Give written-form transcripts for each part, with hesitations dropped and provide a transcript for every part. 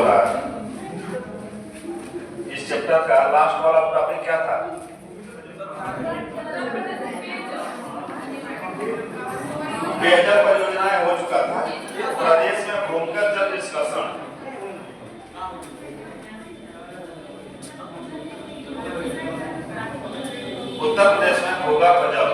रहा है। इस चैप्टर का लास्ट वाला टॉपिक क्या था? पेयजल परियोजनाएं हो चुका था। प्रदेश में भूमिगत जल निष्कर्षण, उत्तर प्रदेश में भूगर्भ जल,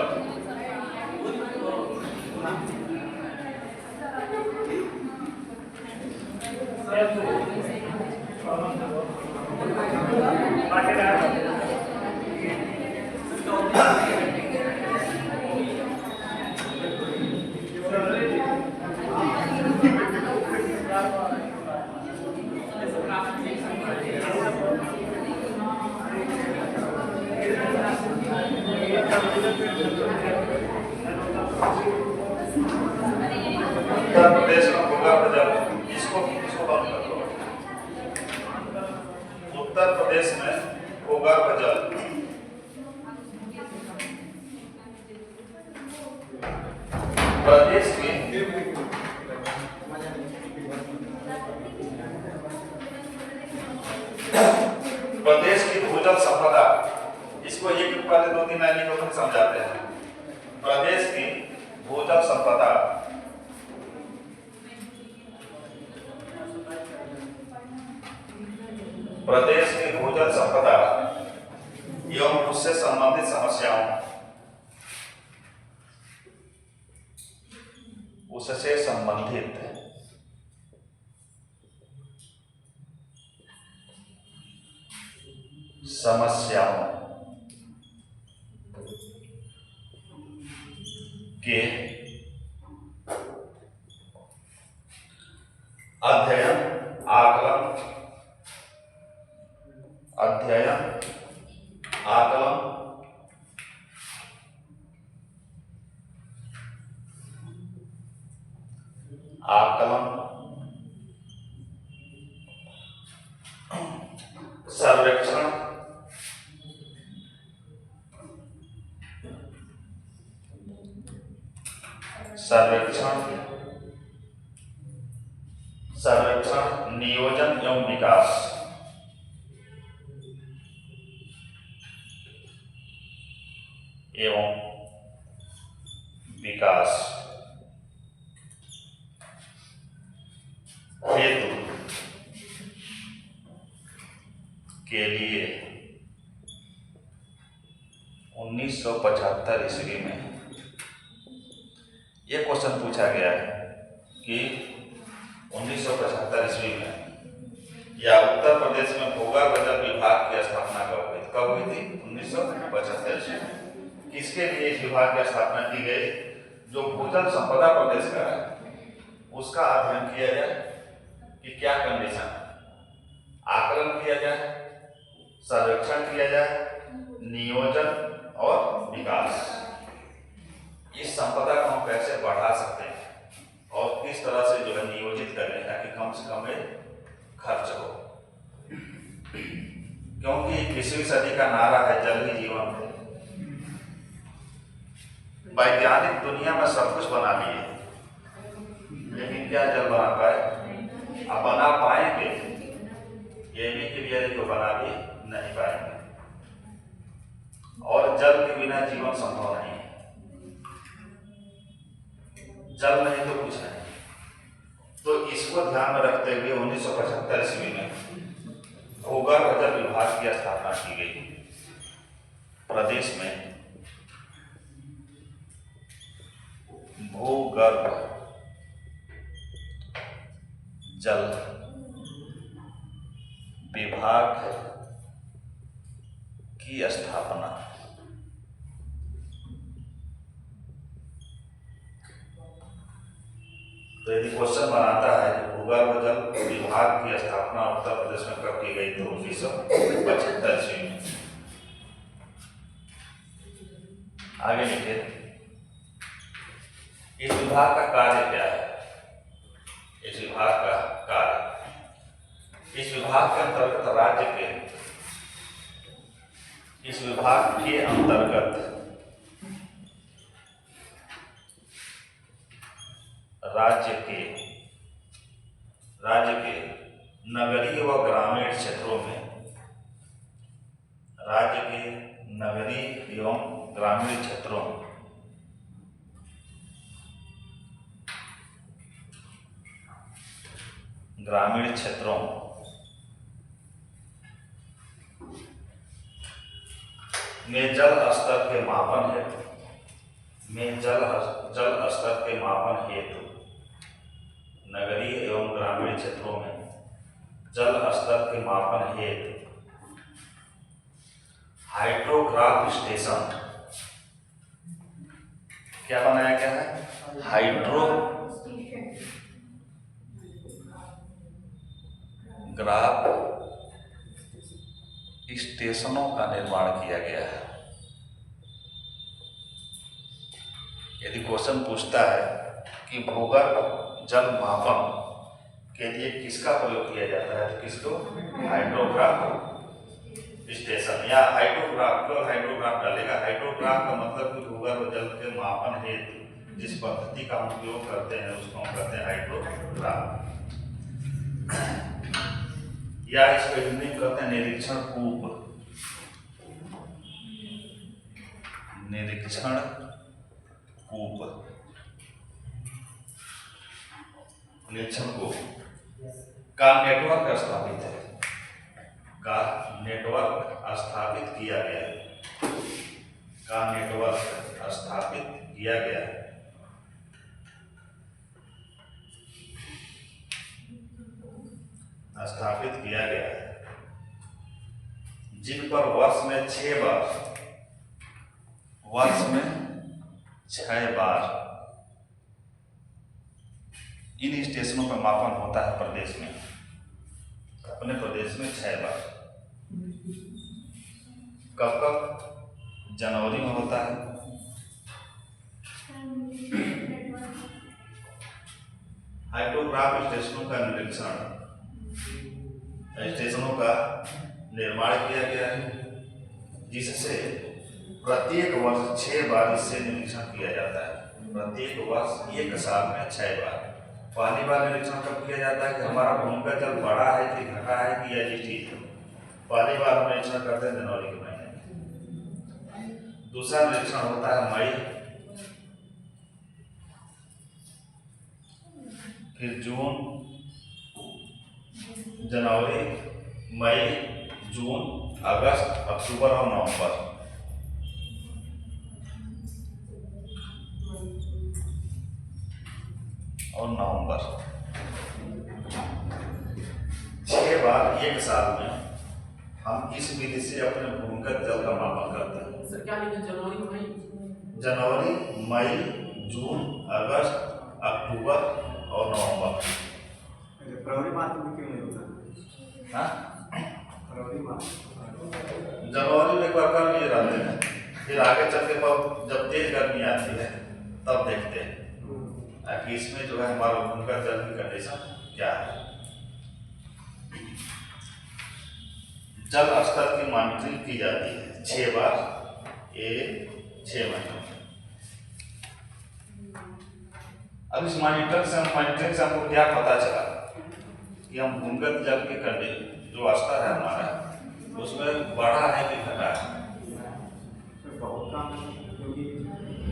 उत्तर प्रदेश में भूगर्भ जल, इसको बंद कर दो। उत्तर प्रदेश में भूगर्भ जल, प्रदेश की भूजल संपदा, इसको एक पहले 2-3 लाइन को हम समझाते हैं। प्रदेश की भूजल संपदा प्रदेश की भूजल संपदा एवं उससे संबंधित समस्याओं, उससे संबंधित समस्याओं के अध्ययन, आकलन, सर्वेक्षण, नियोजन एवं विकास, हेतु के लिए 1975 ईस्वी में यह क्वेश्चन पूछा गया है कि 1975 ईस्वी में या उत्तर प्रदेश में भूगर्भ जल विभाग की स्थापना कब हुई थी? 1975 ईस्वी में। किसके लिए इस विभाग की स्थापना की गई? जो भूजल संपदा प्रदेश का है उसका अध्ययन किया जाए कि क्या कंडीशन, आकलन किया जाए, सर्वेक्षण किया जाए, नियोजन और विकास, इस संपदा को हम कैसे बढ़ा सकते हैं और किस तरह से जो है नियोजित करें ताकि कम से कम खर्च हो। क्योंकि 20वीं सदी का नारा है जल ही जीवन। वैज्ञानिक दुनिया में सब कुछ बना लिए, लेकिन क्या जल बना पाए? अब बना पाएंगे ये भी क्लियर है, तो बना भी नहीं पाएंगे। और जल के बिना जीवन संभव नहीं है। जल नहीं तो कुछ नहीं। तो इसको ध्यान में रखते हुए 1975 ईस्वी में भूगर्भ जल विभाग की स्थापना की गई। प्रदेश में भूगर्भ जल विभाग की स्थापना। तो यदि क्वेश्चन बनाता है कि भूगर्भ जल विभाग की स्थापना उत्तर प्रदेश में कब की गई, तो 1975 ईस्वी में। आगे लिखिए, इस विभाग का कार्य क्या है? इस विभाग का कार्य, इस विभाग के अंतर्गत राज्य के, इस विभाग के अंतर्गत राज्य के नगरीय व ग्रामीण क्षेत्रों में, राज्य के नगरीय एवं ग्रामीण क्षेत्रों में जल स्तर के मापन हेतु नगरीय एवं ग्रामीण क्षेत्रों में जल स्तर के मापन हेतु हाइड्रोग्राफ स्टेशन क्या बनाया गया है? हाइड्रोग्राफ स्टेशनों का निर्माण किया गया है। यदि क्वेश्चन पूछता है कि भूगर्भ जल मापन के लिए किसका प्रयोग किया जाता है, तो किसको? हाइड्रोग्राफ स्टेशन या हाइड्रोग्राफ डालेगा। हाइड्रोग्राफ का मतलब कि भूगर्भ जल के मापन हेतु जिस पद्धति का हम उपयोग करते हैं उसको हम कहते हैं हाइड्रोग्राफ, या इसको हिंदी में कहते हैं निरीक्षण कूप। निरीक्षण कूप का नेटवर्क स्थापित किया गया है, जिन पर वर्ष में 6 बार इन स्टेशनों पर मापन होता है प्रदेश में, अपने प्रदेश में 6 बार। कब? जनवरी में होता है, हाइड्रोग्राफ स्टेशनों का निर्माण किया गया है, जिससे प्रत्येक वर्ष 6 बार इससे निरीक्षण किया जाता है। प्रत्येक वर्ष 1 साल में 6 बार। पहली बार निरीक्षण कब किया जाता है कि हमारा भूमिगत जल बढ़ा है कि घटा है कि या ठीक है। पहली बार हम निरीक्षण करते हैं जनवरी के महीने में। दूसरा निरीक्षण होता है मई, फिर जून, जनवरी, मई, जून, अगस्त, अक्टूबर और नवंबर। और नवंबर 6 बार 1 साल में हम इस विधि से अपने भूमिगत जल का मापन करते हैं। सर क्या लिखा? जनवरी, मई, जून, अगस्त, अक्टूबर और नवंबर। फरवरी माह में क्यों नहीं होता? हाँ, फरवरी माह जनवरी में एक बार कर लिए रहते हैं, फिर आगे चल के जब तेज गर्मी आती है तब देखते हैं कि इसमें जो है हमारा भूमिगत जल की कंडीशन क्या है। जल स्तर की मॉनिटरिंग की जाती है 6 बार 6 महीनों में। अब इस मॉनिटरिंग से हमको क्या पता चला कि हम भूमिगत जल के कंडीशन जो स्तर है हमारा उसमें बढ़ा है कि घटा है। बहुत काम है, क्योंकि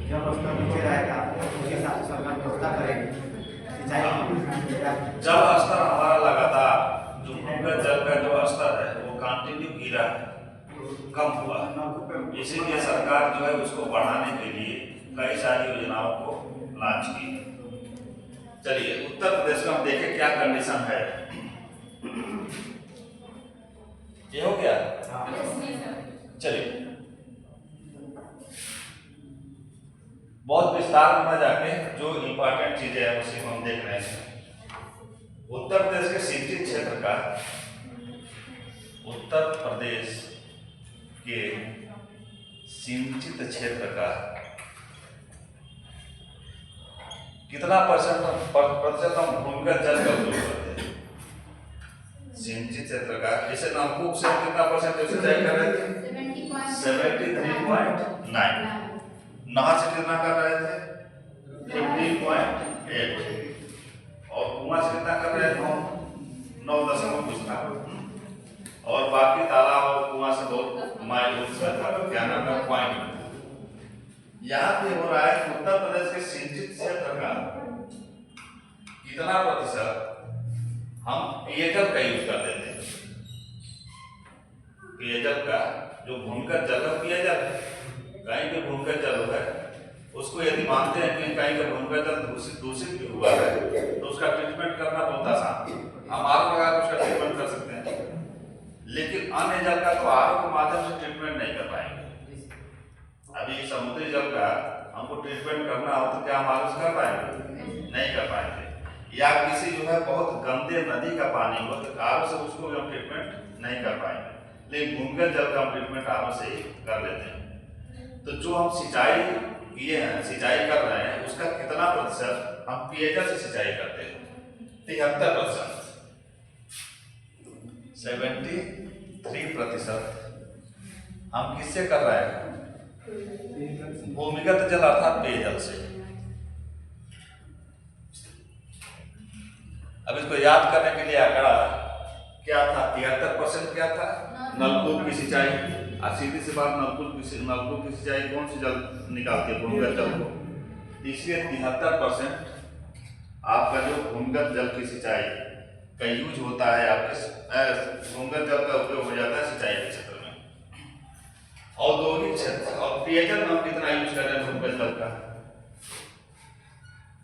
जब स्तर नीचे रहेगा उसके हिसाब से सरकार व्यवस्था करेगी। जल स्तर हमारा लगातार जो भूमिगत जल का जो स्तर है वो कंटिन्यू गिरा है, कम हुआ। इसीलिए सरकार जो है उसको बढ़ाने के लिए कई सारी योजनाओं को लॉन्च की। चलिए उत्तर प्रदेश में हम देखें क्या कंडीशन है। ये हो गया? चलिए बहुत विस्तार में न जाके जो इंपॉर्टेंट चीजें हैं उसी को हम देख रहे हैं। उत्तर प्रदेश के सिंचित क्षेत्र का, उत्तर प्रदेश के सिंचित क्षेत्र का कितना प्रतिशत हम भूमिगत जल का उपयोग करते हैं? सिंचित क्षेत्र का, जैसे नलकूप से कितना परसेंट सिंचाई कर रहे थे? 73.9। नहर से कितना कर रहे थे? 15.8। और कुआं से कितना कर रहे थे? 9 कुछ था, और बाकी तालाब और कुआं से बहुत माइल उसमें था, क्या नाम है, पॉइंट। यहाँ पे हो रहा है कि उत्तर प्रदेश के सिंचित क्षेत्र का कितना प्रतिशत हम पेयजल का यूज कर देते हैं। पेयजल का जो भूमिगत जल का पेयजल है, कहीं पे भूमिगत जल है, उसको यदि मानते हैं कि कहीं का भूमिगत जल दूषित भी हुआ है तो उसका ट्रीटमेंट करना बहुत आसान है, हम आर लगा उसका ट्रीटमेंट कर सकते हैं। लेकिन अन्य जल का तो आर के माध्यम से ट्रीटमेंट नहीं कर पाएंगे। अभी समुद्री जल का हमको ट्रीटमेंट करना हो तो क्या हम आर कर पाएंगे? नहीं कर पाएंगे। या किसी जो है बहुत गंदे नदी का पानी हो तो आर से उसको भी हम ट्रीटमेंट नहीं कर पाएंगे, लेकिन भूमिगत जल का हम ट्रीटमेंट आर से ही कर लेते हैं। तो जो हम सिंचाई किए हैं, सिंचाई कर रहे हैं, उसका कितना प्रतिशत हम पेयजल से सिंचाई करते हैं? 73%, 73% हम किससे कर रहे हैं? भूमिगत जल अर्थात पेयजल से। अब इसको याद करने के लिए आंकड़ा क्या था? 73% क्या था? नलकूप की सिंचाई। और सीधी सी बात, नलकूप की सिंचाई कौन सी जल निकालती है? भूमिगत जल को। इसलिए 73% आपका जो भूमिगत जल की सिंचाई का यूज होता है, आपके भूमिगत जल का उपयोग हो जाता है सिंचाई के क्षेत्र में। औद्योगिक क्षेत्र और पेयजल में कितना यूज कर रहे हैं भूमिगत जल का?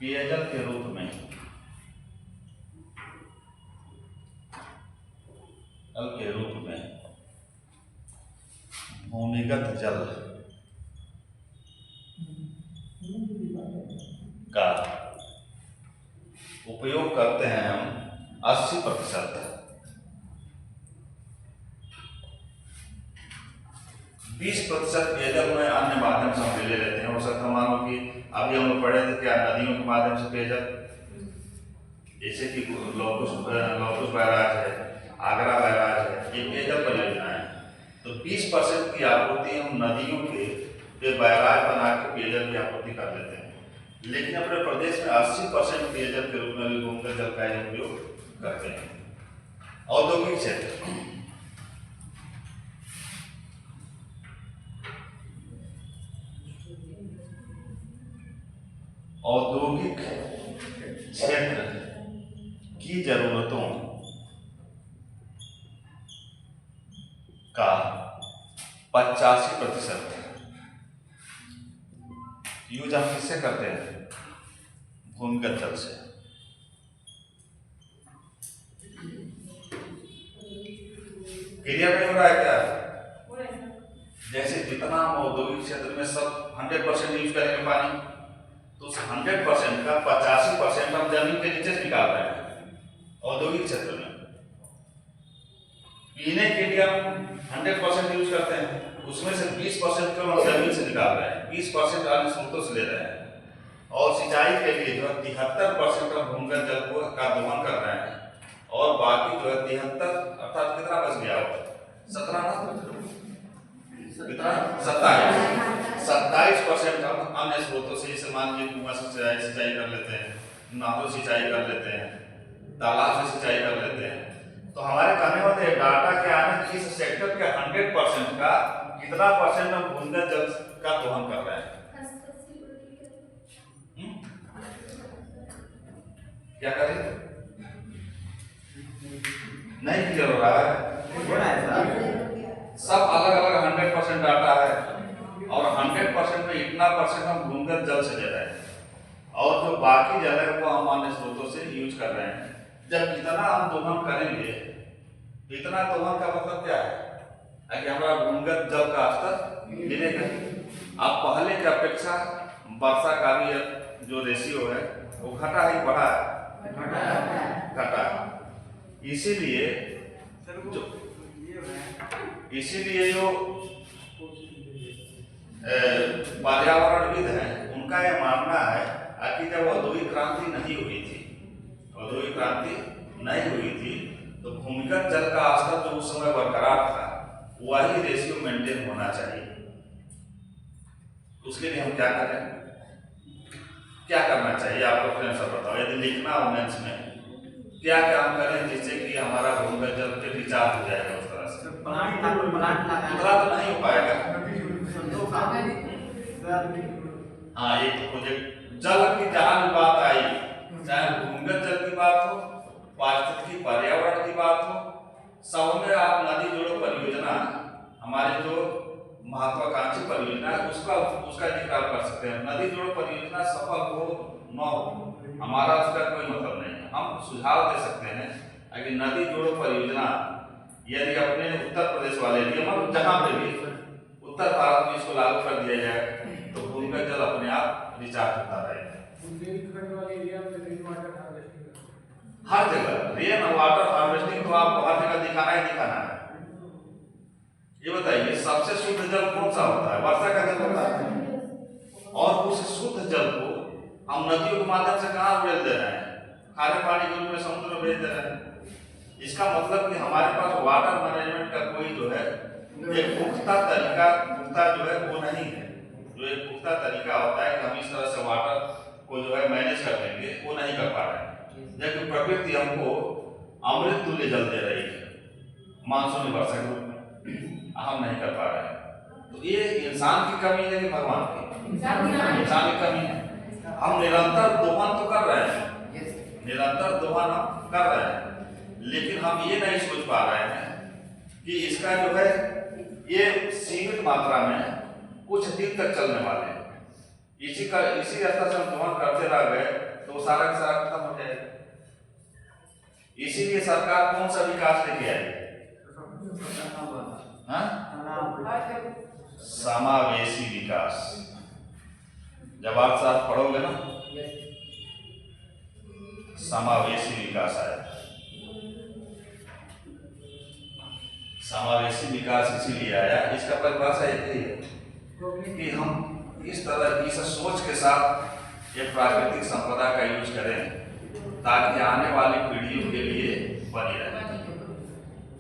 पेयजल के रूप में, जल के रूप में भूमिगत जल का उपयोग करते हैं हम 80%। 20% पेयजल में अन्य माध्यम से हम ले लेते हैं। हो सकता है मान लो कि अभी हम लोग पढ़े थे क्या, नदियों के माध्यम से पेयजल, जैसे कि लौकुश बैराज है, आगरा बैराज है, ये पेयजल परियोजना है। तो 20% की आपूर्ति हम नदियों के बैराज बना के पेयजल की आपूर्ति कर लेते हैं। लेकिन अपने प्रदेश में 80% पेयजल के रूप में भी भूमिगत जल का उपयोग करते हैं। औद्योगिक क्षेत्र, औद्योगिक क्षेत्र की जरूरतों का 85% यूज हम किससे करते हैं? भूमिगत जल से। क्लियर नहीं हो रहा है क्या? जैसे जितना हम औद्योगिक क्षेत्र में सब 100% यूज करेंगे पानी, तो उस 100% का 85% हम जमीन के नीचे से निकाल रहे हैं औद्योगिक क्षेत्र में। पीने के लिए हम 100% यूज करते हैं, उसमें से 20% को हम जमीन से निकाल रहे हैं, 20% अन्य स्रोतों से ले रहे हैं। और सिंचाई के लिए जो है 73% हम भूमिगत जल को का दोहन कर रहे हैं, और बाकी जो है 73 अर्थात कितना बच गया? 27% हम अन्य स्रोतों से, जैसे मान लीजिए कुआं से सिंचाई कर लेते हैं, नहरों से सिंचाई कर लेते हैं, तालाब से सिंचाई कर लेते हैं। तो हमारे कहने वाले डाटा क्या है कि इस सेक्टर के 100% का कितना परसेंट हम भूमिगत जल का दोहन कर रहे हैं? क्या करें? नहीं क्लियर हो रहा है। सब अलग अलग 100% डाटा है, और 100% में इतना परसेंट हम भूमिगत जल से दे रहे हैं, और जो बाकी जल है वो हम अन्य स्रोतों से यूज कर रहे हैं। जब इतना हम दोहन करेंगे, इतना दोहन का मतलब क्या है? कि हमारा भूमिगत जल का स्तर गिरेगा। अब पहले की अपेक्षा वर्षा का भी जो रेशियो है वो घटा है, बढ़ा है? घटा। इसीलिए जो पर्यावरणविद हैं उनका यह मानना है कि जब औद्योगिक क्रांति नहीं हुई थी तो भूमिगत जल का स्तर जो उस समय बरकरार था वही रेशियो मेंटेन होना चाहिए। उसके लिए हम क्या करें? क्या करना चाहिए आपको? फ्रेंड्स बताओ, यदि लिखना हो मेंस में क्या काम करें जिससे कि हमारा भूमिगत जल पे रिचार्ज हो जाएगा उस तरह से? प्लांट लगाना उतना तो नहीं हो पाएगा। हाँ, एक प्रोजेक्ट जल की जहाँ भी बात आई, चाहे भूमिगत जल की बात हो, पारिस्थितिकी पर्यावरण की बात हो, सब में आप नदी जोड़ो परियोजना, हमारे जो महत्वाकांक्षी परियोजना है उसका जिक्र आप कर सकते हैं। नदी जोड़ो परियोजना सफल हो न हो, हमारा उसका कोई मतलब नहीं है। हम सुझाव दे सकते हैं कि नदी जोड़ो परियोजना यदि अपने उत्तर प्रदेश वाले लिए मतलब जहाँ पे भी उत्तर भारत में इसको लागू कर दिया जाए तो भूमिगत जल अपने आप रिचार्ज होता रहेगा। हर जगह रेन वाटर हार्वेस्टिंग तो आपको हर जगह दिखाना ही दिखाना है। ये बताइए सबसे शुद्ध जल कौन सा होता है? वर्षा का जल होता है। और उस शुद्ध जल को हम नदियों के माध्यम से कहाँ भेज दे रहे हैं? खारे पानी के रूप में समुद्र में भेज दे रहे हैं। इसका मतलब कि हमारे पास वाटर मैनेजमेंट का कोई जो है एक पुख्ता तरीका जो है वो नहीं है। जो एक पुख्ता तरीका होता है कि हम इस तरह से वाटर को जो है मैनेज कर लेंगे, वो नहीं कर पा रहे हैं। जबकि प्रकृति हमको अमृत तुल्य जल दे रही है मानसूनी वर्षा के रूप में, हम नहीं कर पा रहे हैं। तो ये इंसान की कमी है कि भगवान की? इंसान की कमी है। हम निरंतर दोहन तो कर रहे हैं, निरंतर दोहन हम कर रहे हैं, लेकिन हम ये नहीं सोच पा रहे हैं कि इसका जो है ये सीमित मात्रा में कुछ दिन तक चलने वाले हैं। इसी स्तर से हम दोहन करते रह गए तो सारा का सारा खत्म हो जाएगा। इसीलिए सरकार कौन सा विकास लेके आई? समावेशी विकास। जब आप साथ पढ़ोगे ना, समावेशी विकास आया। समावेशी विकास इसीलिए आया, इसका परिभाषा यही है कि हम इस तरह इस सोच के साथ ये प्राकृतिक संपदा का यूज करें ताकि आने वाली पीढ़ियों के लिए बनी रहे।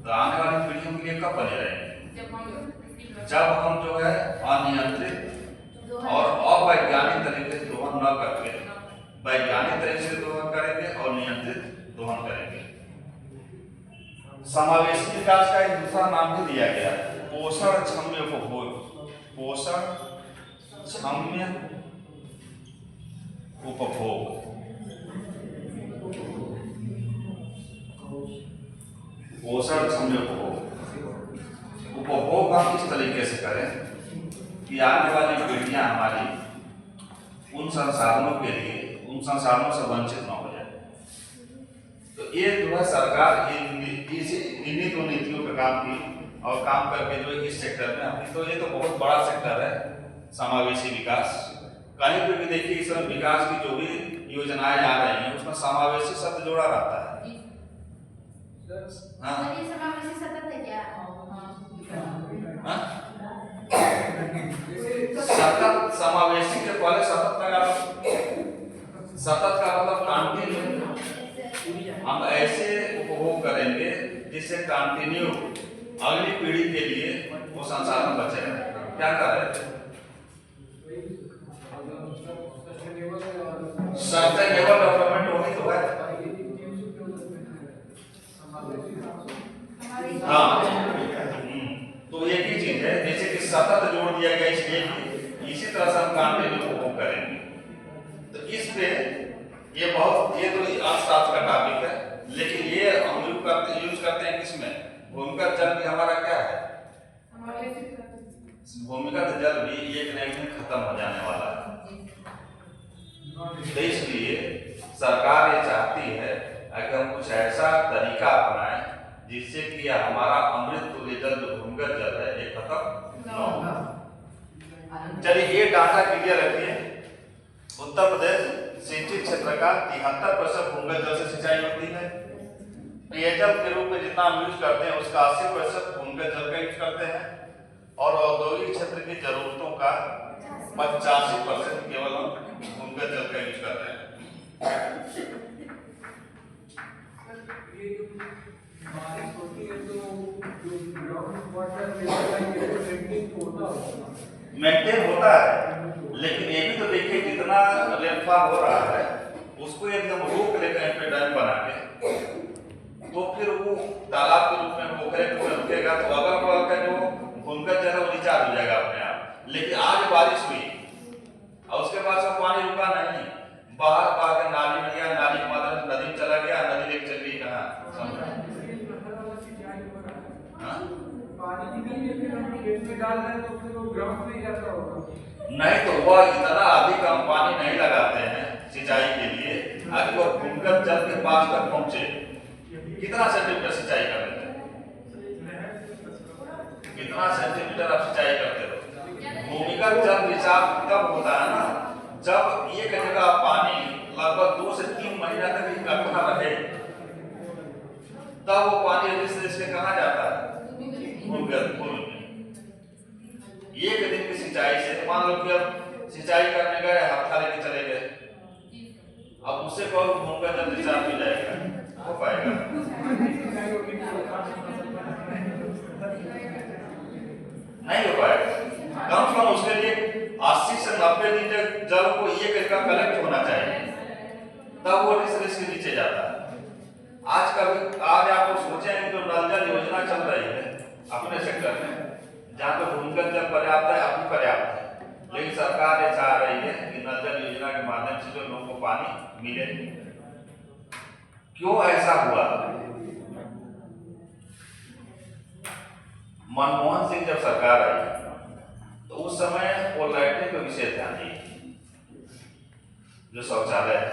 तो आने वाली पीढ़ियों के लिए कब बने रहेंगे? जब हम जो है अनियंत्रित और अवैज्ञानिक तरीके से दोहन न करके वैज्ञानिक तरीके से दोहन करेंगे और नियंत्रित दोहन करेंगे। समावेशी विकास का एक दूसरा नाम भी दिया गया है, पोषण क्षम्य उपभोग। पोषण क्षम्य उपभोग। पोषण क्षम्य उपभोग। उपभोग हम इस तरीके से करें कि आने वाली पीढ़ियां हमारी उन संसाधनों के लिए उन संसाधनों से वंचित न हो जाए। तो ये जो है सरकार इन्हीं दो नीतियों पे काम की और काम करके जो इस सेक्टर में अपनी, तो ये तो बहुत बड़ा सेक्टर है समावेशी विकास। कहीं पे भी देखिए इस विकास की जो भी योजनाएं आ रही हैं उसमें समावेशी शब्द जोड़ा रहता है। सतत समावेशी के पहले सतत लगा। सतत का मतलब कंटिन्यू। हम ऐसे उपभोग करेंगे जिससे कंटिन्यू अगली पीढ़ी के लिए वो संसाधन बचे रहे। क्या कर रहे थे? सस्टेनेबल डेवलपमेंट वही तो है। हाँ, तो एक ही चीज है, जैसे कि सतत जोड़ दिया गया इसलिए इसी तरह से हम कंटिन्यू उपभोग करेंगे। तो इस पे ये तो अर्थशास्त्र का टॉपिक है, लेकिन ये हम यूज करते हैं किसमें? भूमिगत जल भी हमारा क्या है? भूमिगत जल भी एक न एक दिन खत्म हो जाने वाला है। तो इसलिए सरकार ये चाहती है कि हम कुछ ऐसा तरीका अपनाएं जिससे कि हमारा अमृत तुल्य जल जो भूमिगत जल है ये खत्म न हो। चलिए ये डाटा क्लियर रखिए। उत्तर प्रदेश सिंचित क्षेत्र का 73% भूमिगत जल से सिंचाई होती है। पेयजल के रूप में जितना हम यूज करते हैं उसका 80% भूमिगत जल का यूज करते हैं और औद्योगिक क्षेत्र की जरूरतों का 85% केवल हम भूमिगत जल का यूज करते हैं। मेंटेन होता है, लेकिन ये भी तो देखिए जितना रेनफॉल हो रहा है उसको यदि हम रोक लेकर डैम बना के तो फिर वो तालाब के रूप में पोखरे के रूप में रुकेगा, तो अगल बगल का जो भूमिगत जल है वो रिचार्ज हो जाएगा अपने आप। लेकिन आज बारिश हुई और उसके बाद से पानी रुका नहीं, बाहर बहा के नाली में गया, नाली के माध्यम से नदी में चला गया, नदी लेके चल गई कहाँ समुद्र। नहीं तो वह इतना अधिक हम पानी नहीं लगाते हैं सिंचाई के लिए, अगर वो भूमिगत जल के पास तक पहुंचे कितना सेंटीमीटर सिंचाई कर देते हैं, कितना सेंटीमीटर आप सिंचाई करते हो। भूमिगत जल रिचार्ज तब होता है ना जब एक जगह पानी लगभग 2 से 3 महीना तक इकट्ठा रहे, तब वो पानी इससे कहाँ जाता है भूमिगत भूमि में। एक दिन की सिंचाई से मान लो कि अब सिंचाई करने गए, हफ्ता लेके चले गए, अब उससे कहो भूमिगत जल रिचार्ज हो जाएगा, हो पाएगा? नहीं हो पाएगा। कम से कम उसके लिए 80 से 90 दिन तक जल को एक जगह कलेक्ट होना चाहिए, तब वो रिस के नीचे जाता है। आज आप लोग सोचे कि जो नल जल योजना चल रही है अपने सेक्टर में, जहाँ पे भूमिगत जल पर्याप्त है, अभी पर्याप्त है, लेकिन सरकार ये चाह रही है कि नल जल योजना के माध्यम से जो लोगों को पानी मिले। क्यों ऐसा हुआ? मनमोहन सिंह जब सरकार आई तो उस समय वो लैट्रिन पे विशेष ध्यान दिए, जो शौचालय है,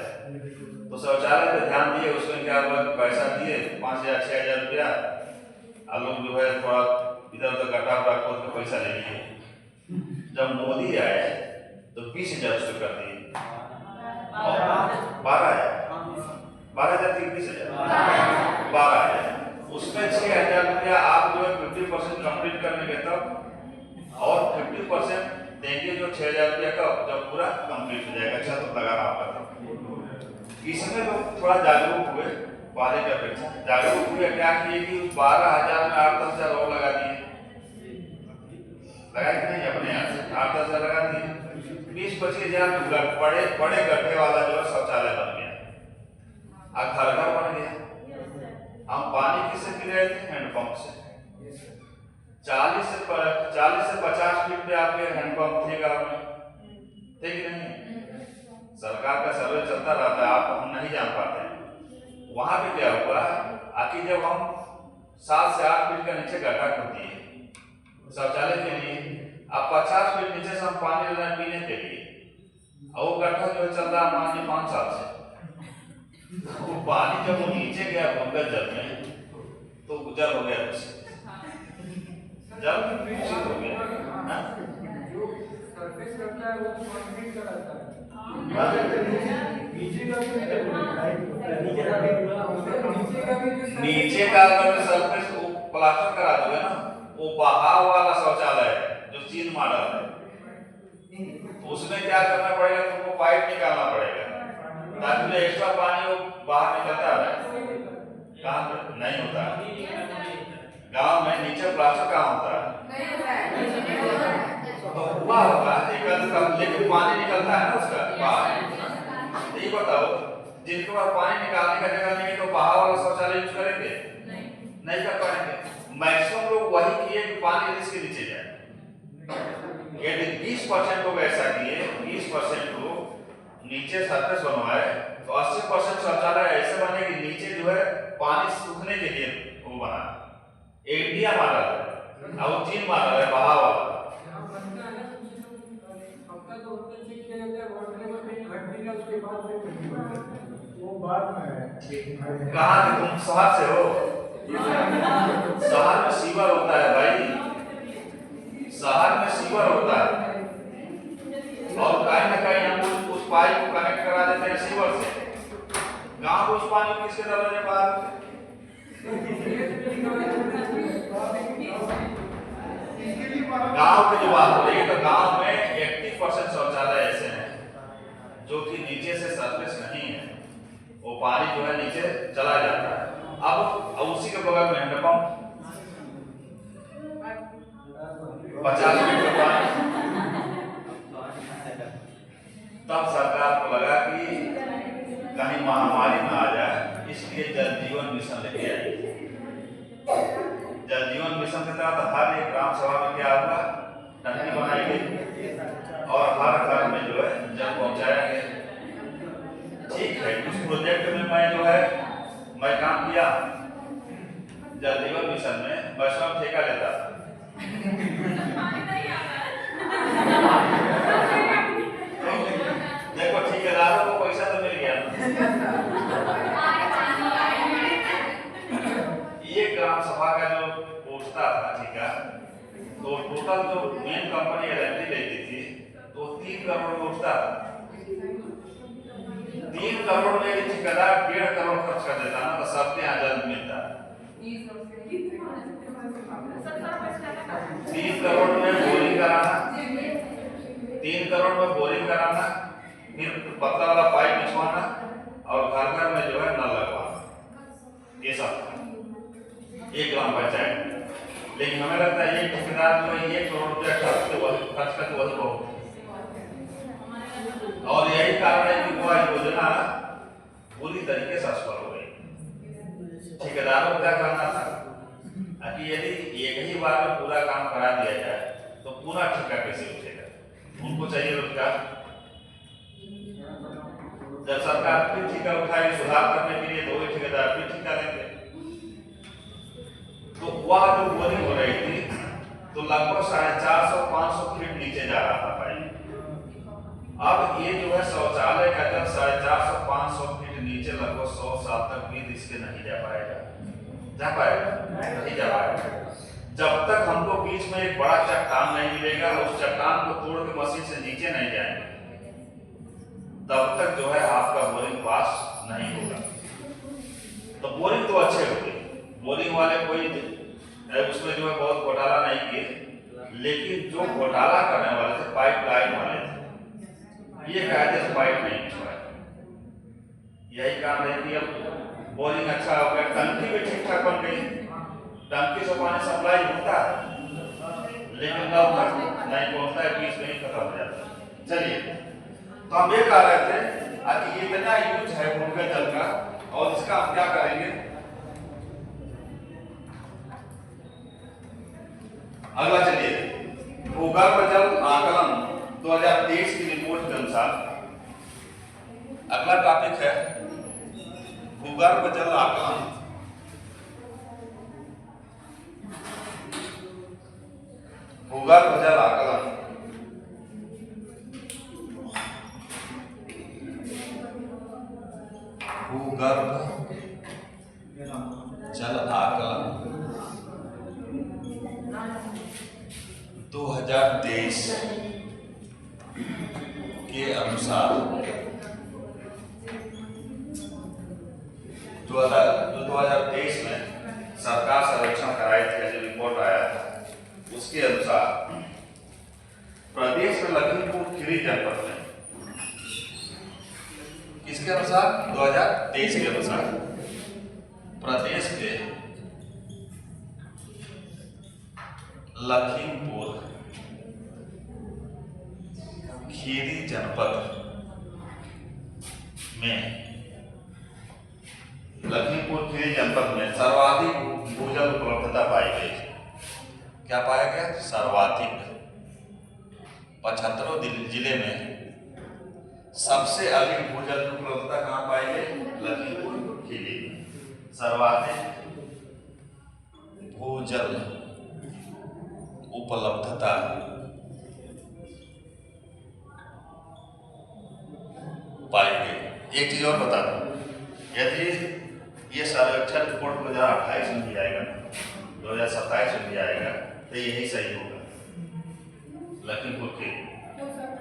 तो शौचालय पे ध्यान दिए। उसमें क्या हुआ, पैसा दिए 5,000-6,000 रुपया, और लोग जो है थोड़ा इधर उधर गटा वटा खोद के पैसा ले लिए। जब मोदी आए तो 20,000 रुपये कर दिए, 12,000 थी 20,000, 12,000। उसमें 6,000 रुपया आप जो है 50% कंप्लीट करने के तब, और 50% देंगे जो 6,000 रुपया का जब पूरा कंप्लीट हो जाएगा, अच्छा तो लगाना आपका था। इसमें लोग थोड़ा जागरूक हुए, पहले की अपेक्षा जागरूक हुए। क्या किए कि 12,000 में 8-10,000 और लगा दिए, लगाए कि नहीं अपने यहाँ से 8-10,000 लगा दिए। 20-25,000 में बड़े गड्ढे वाला जो है शौचालय बन गया, और घर घर बन गया। हम पानी किससे पी रहे थे? हैंडपंप से। 40 से 50 फीट पे आपके हैंडपंप थे गाँव में, थे कि नहीं? सरकार का सर्वे चलता रहता है, आप हम नहीं जान पाते हैं। वहां पे क्या हुआ, आखिर जब हम 7 से 8 फीट का नीचे गड्ढा खोद दिए शौचालय के लिए, अब 50 फीट नीचे से हम पानी ले रहे हैं पीने के लिए, और वो गड्ढा जो चल रहा है मान लीजिए 5 साल से, वो पानी जब वो नीचे गया भूमिगत जल में, तो जल हो गया दूषित, जल दूषित हो गया। नीचे का अगर सरफेस को प्लास्टर करा दोगे ना, वो बहाव वाला शौचालय है जो चीन मॉडल है, तो उसमें क्या करना पड़ेगा, तुमको पाइप निकालना पड़ेगा ताकि जो एक्स्ट्रा पानी वो बाहर निकलता है। कहाँ पे नहीं होता गांव में, नीचे प्लास्टर कहाँ होता है, तो हुआ होगा लेकिन पानी निकलता है ना उसका बाहर। ये बताओ, जिनके पास पानी निकालने का जगह नहीं है तो बहाव वाला शौचालय यूज करेंगे? नहीं कर पाएंगे। मैक्सिमम लोग वही किए कि पानी इसके नीचे जाए। यदि 20% लोग ऐसा किए, 20% लोग नीचे सरफेस बनवाए, तो 80% शौचालय ऐसे बने कि नीचे जो है पानी सूखने के लिए वो बना। इंडिया मॉडल है और वो चीन मॉडल है बहाव वाला। कहाँ के तुम शहर से हो? शहर में सीवर होता है भाई, शहर में सीवर होता है, और कहीं ना कहीं हम उस पाइप को कनेक्ट करा देते हैं सीवर से। गांव में उस पानी किसके दरवाजे पर? गांव की जो बात हो रही है, तो गांव में 80% शौचालय ऐसे हैं जो कि नीचे से सरफेस नहीं है, वो पानी जो है नीचे चला जाता है। अब उसी के बगल में हैंडपंप 50 फीट का पानी। तब सरकार को लगा कि कहीं महामारी ना आ जाए, इसलिए जल जीवन मिशन लेके आए। जल जीवन मिशन के तहत हर एक ग्राम सभा में क्या हुआ, टंकी बनाई गई और हर घर में जो है जल पहुंचाया गया। ठीक है, उस प्रोजेक्ट में मैं काम किया जल जीवन मिशन में, वैष्णव ठेका लेता था। देखो ठेकेदारों को पैसा तो मिल गया, ये ग्राम सभा का जो पहुंचता था ठेका, तो टोटल जो मेन कंपनी गारंटी लेती थी तो 3 करोड़ पहुंचता था। 3 करोड़ में ठेकेदार 1.5 करोड़ खर्च कर देता ना, तो सबके यहाँ जल मिलता। 3 करोड़ में बोरिंग कराना, 3 करोड़ में बोरिंग कराना, फिर पतला वाला पाइप बिछवाना और घर घर में जो है नल लगवाना, ये सब था एक ग्राम पंचायत। लेकिन हमें लगता है ये ठेकेदार जो है 1 करोड़ रुपया खर्च करके वही बहुत, और यही कारण है कि वो योजना पूरी तरीके से असफल हो गई। ठेकेदारों को क्या करना था कि यदि एक ही बार में पूरा काम करा दिया जाए तो पूरा ठेका कैसे उठेगा, उनको चाहिए रोजगार। जब सरकार फिर ठेका उठाएगी सुधार करने के लिए तो वही ठेकेदार फिर ठेका लेंगे। तो वह जो बोरिंग हो रही थी तो लगभग 450-500 फीट नीचे जा रहा था पानी। अब ये जो है शौचालय का जल 450-500 फीट नीचे लगभग 100 साल तक भी इसके नहीं जा पाएगा, नहीं जा पाएगा। जब तक हमको बीच में एक बड़ा चट्टान नहीं मिलेगा, उस चट्टान को तोड़ के मशीन से नीचे नहीं जाएंगे, तब तक जो है आपका बोरिंग पास नहीं होगा। तो बोरिंग तो अच्छे हो गए, बोरिंग वाले कोई उसमें जो है बहुत घोटाला नहीं किए, लेकिन जो घोटाला करने वाले थे पाइपलाइन वाले थे, ये कायदे से पाइप नहीं बिछवाए। यही कारण है कि अब बोरिंग अच्छा हो गया, टंकी भी ठीक ठाक बन गई, टंकी से पानी सप्लाई होता है लेकिन नल तक नहीं पहुंचता है, बीच में ही खत्म हो जाता है। चलिए, तो हम ये कह रहे थे कि इतना यूज है भूमिगत जल का, और इसका हम क्या करेंगे। अगला चलिए, भूगर्भ जल आकलन 2023 की रिपोर्ट के अनुसार अगला टॉपिक है भूगर्भ जल आकलन। भूगर्भ जल आकलन भूगर्भ जल आकलन 2023 के अनुसार 2023 में सरकार सर्वेक्षण कराई थी, जो रिपोर्ट आया था उसके अनुसार प्रदेश में लखीमपुर खीरी जनपद में, किसके अनुसार 2023 के अनुसार प्रदेश के लखीमपुर खीरी जनपद में सर्वाधिक भूजल उपलब्धता पाई गई। क्या पाया गया? सर्वाधिक। 75 जिले में सबसे अधिक भूजल की उपलब्धता कहाँ पाई गई? लखीमपुर खीरी में सर्वाधिक भूजल उपलब्धता पाई गई। एक चीज और बता दूं, यदि ये सर्वेक्षण रिपोर्ट 2028 में भी आएगा, 2027 में भी आएगा, तो यही सही होगा लखीमपुर खीरी।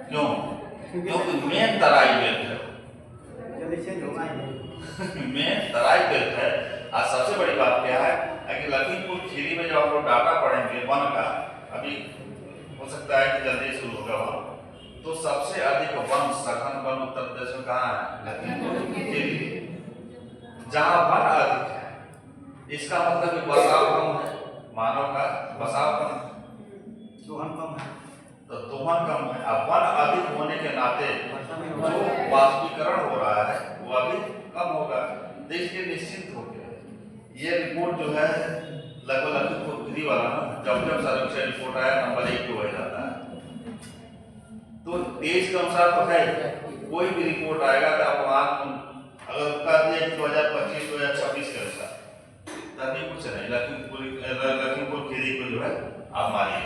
क्यों? क्योंकि मेन तराई बेल्ट है, मेन तराई बेल्ट है। आज सबसे बड़ी बात क्या है कि लखीमपुर खीरी में जब आप लोग डाटा पढ़ेंगे वन का, अभी हो सकता है कि जल्दी शुरू होगा वहाँ, तो सबसे अधिक वन सघन वन उत्तर प्रदेश में कहाँ है? लखीमपुर खीरी। जहाँ वन अधिक है इसका मतलब कि बसाव कम है, मानव का बसाव कम है, दोहन कम है, तो दोहन कम है। अब वन अधिक होने के नाते जो वाष्पीकरण हो रहा है वो अभी कम होगा। तो इसलिए निश्चित ड्यूटी वाला ना, जब जब सर्वेक्षण रिपोर्ट आया नंबर 1 पे हो जाता है। तो देश के अनुसार तो है, कोई भी रिपोर्ट आएगा तो आप अगर कर दिया 2025-2026 के अनुसार तभी कुछ नहीं, लखीमपुर खीरी को जो है आप मानिए।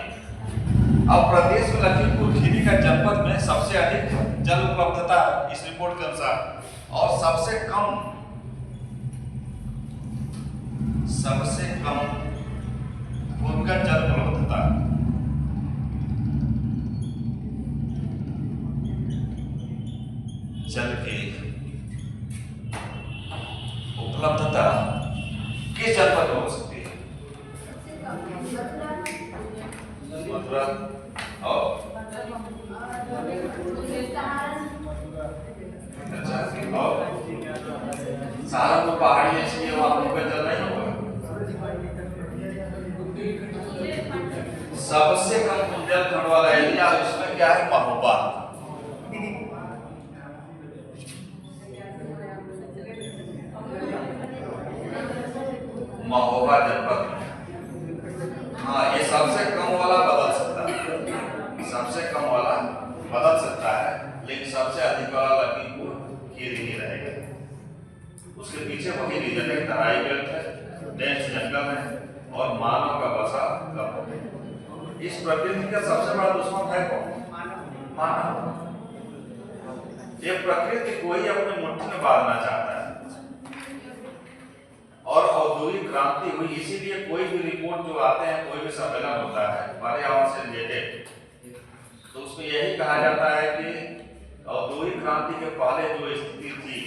अब प्रदेश में लखीमपुर खीरी का जनपद में सबसे अधिक जल उपलब्धता इस रिपोर्ट के अनुसार, और सबसे कम भूमिगत जल उपलब्धता। जल की उपलब्धता किस जनपद में हो सकती है? मथुरा और सहारनपुर पहाड़ी है, इसलिए वहां भूमिगत जल नहीं होगा। सबसे कम बुंदेलखंड वाला एरिया उसमें क्या है? महोबा। महोबा जनपद में, हाँ, ये सबसे कम वाला बदल सकता है, सबसे कम वाला बदल सकता है, लेकिन सबसे अधिक वाला लखीमपुर खीरी ही रहेगा। उसके पीछे वही रीजन है, तराई बेल्ट है, डेंस जंगल है और मानव का बसा कम है। इस प्रकृति का सबसे बड़ा दुश्मन है कौन? मानव। ये प्रकृति को ही अपने मुट्ठी में बांधना चाहता है और औद्योगिक क्रांति हुई, इसीलिए कोई भी रिपोर्ट जो आते हैं, कोई भी सम्मेलन होता है पर्यावरण से रिलेटेड, तो उसमें यही कहा जाता है कि औद्योगिक क्रांति के पहले जो स्थिति थी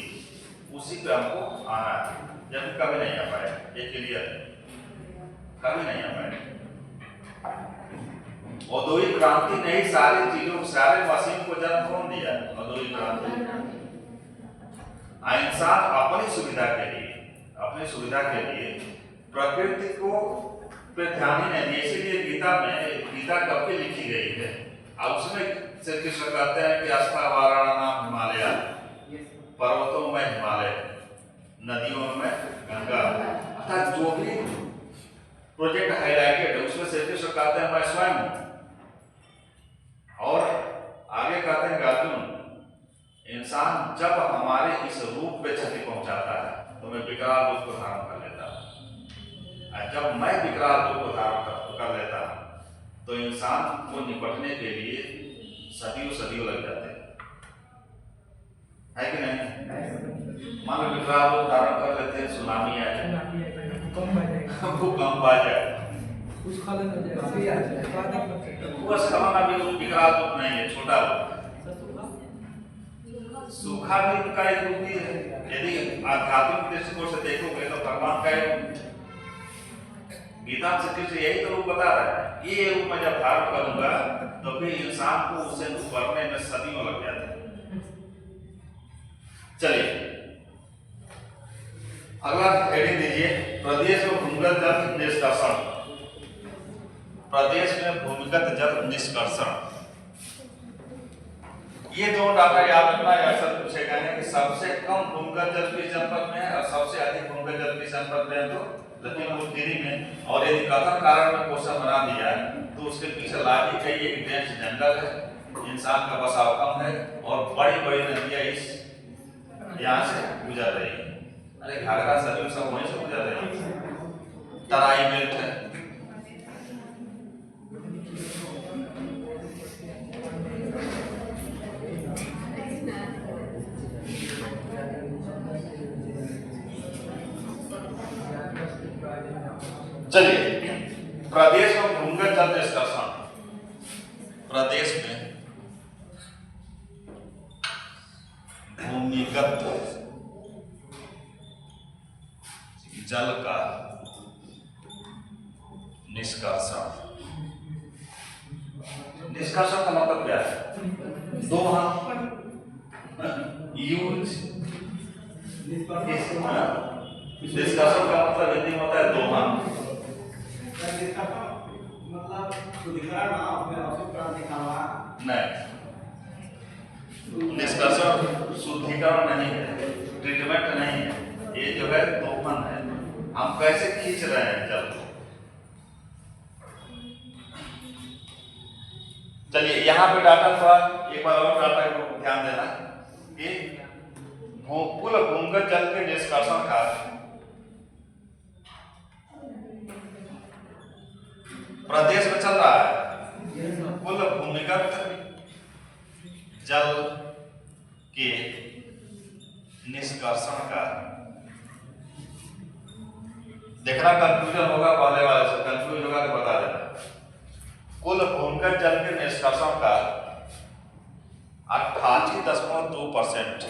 उसी पे हमको आना है, जब कभी नहीं आ पाए, ये क्लियर है, कभी नहीं आ पाए। औद्योगिक क्रांति ने ही सारी चीजों, सारे मशीन को जन्म कौन दिया? औद्योगिक क्रांति। इंसान अपनी सुविधा के लिए प्रकृति को पे ध्यान ही नहीं दिया, इसीलिए गीता कब की लिखी गई है, और उसमें श्री कृष्ण कहते हैं कि आस्था वाराणा हिमालय, पर्वतों में हिमालय, नदियों में गंगा, अर्थात जो भी प्रोजेक्ट हाईलाइटेड है उसमें श्री कृष्ण कहते हैं मैं स्वयं हूं। और आगे कहते हैं अर्जुन, इंसान जब हमारे इस रूप पे क्षति पहुंचाता है तो मैं विकराल रूप को धारण कर लेता हूं, और जब मैं विकराल रूप को धारण कर लेता हूं तो इंसान को निपटने के लिए सदियों लग जाते हैं, है कि नहीं? मान लो विकराल रूप धारण कर लेते हैं, सुनामी आ जाए, भूकंप आ जाए, बस हमारा भी विकराल रूप नहीं है, छोटा रूप। सूखा भी उनका एक रूप ही है। यदि आध्यात्मिक दृष्टिकोण से देखोगे तो भगवान का गीता से कृष्ण यही तो रूप बता रहा है, ये रूप मैं जब धारण करूंगा तो फिर इंसान को उसे उभरने में सदियों लग जाते हैं। चलिए अगला हेडिंग दीजिए, प्रदेश में भूमिगत जल निष्कर्षण। प्रदेश में भूमिगत जल निष्कर्षण, ये दो डाटा याद रखना है, अक्सर पूछे गए हैं कि सबसे कम भूमिगत जल किस जनपद में है और सबसे अधिक भूमिगत जल किस जनपद में है, तो लखीमपुर खीरी में। और यदि कथन कारण में क्वेश्चन बना दिया है तो उसके पीछे लॉजिक है, ये डेंस जंगल है, इंसान का बसाव कम है और बड़ी बड़ी नदियां इस यहाँ से गुजर रही है। अरे घाघरा सरयू सब वहीं से गुजर रही है, तराई बेल्ट है। चलिए प्रदेश में भूमिगत जल निष्कर्षण। प्रदेश में भूमिगत जल का निष्कर्षण। निष्कर्षण का मतलब क्या है? दो हम यूज निष्कर्षण का मतलब हिंदी में होता है दो हम। मतलब शुद्धिकरण नहीं, निष्कर्षण शुद्धिकरण नहीं है, ट्रीटमेंट नहीं है, ये जो है दोहन है। हम कैसे खींच रहे हैं जल को, चलिए यहाँ पे डाटा थोड़ा एक बार और डाटा को ध्यान देना कि कुल भूमिगत जल के निष्कर्षण का प्रदेश में चल रहा है। कुल भूमिगत जल के निष्कर्षण का देखना, कंफ्यूजन होगा पहले वाले से, कंफ्यूज होगा तो बता देना। कुल भूमिगत जल के निष्कर्षण का 88.2%